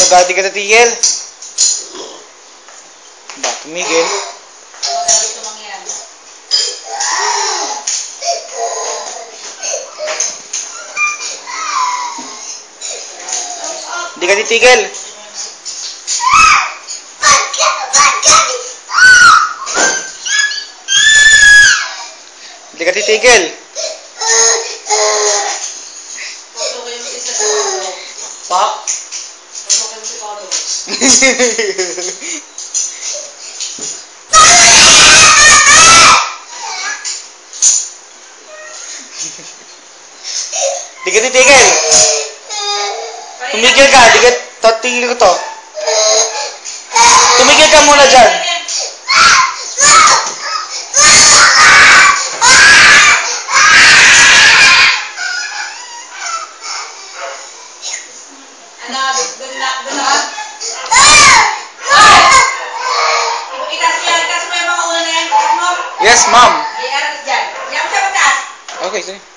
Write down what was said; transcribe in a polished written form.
Sa dati ka natigil. Ba, tumigil. Hindi ka titigil. Hindi ka titigil. Pop? Di ka titigil. Tumigil ka. Di ka tatigil ko to. Tumigil ka muna dyan. Yes, ma'am. Okay, sige.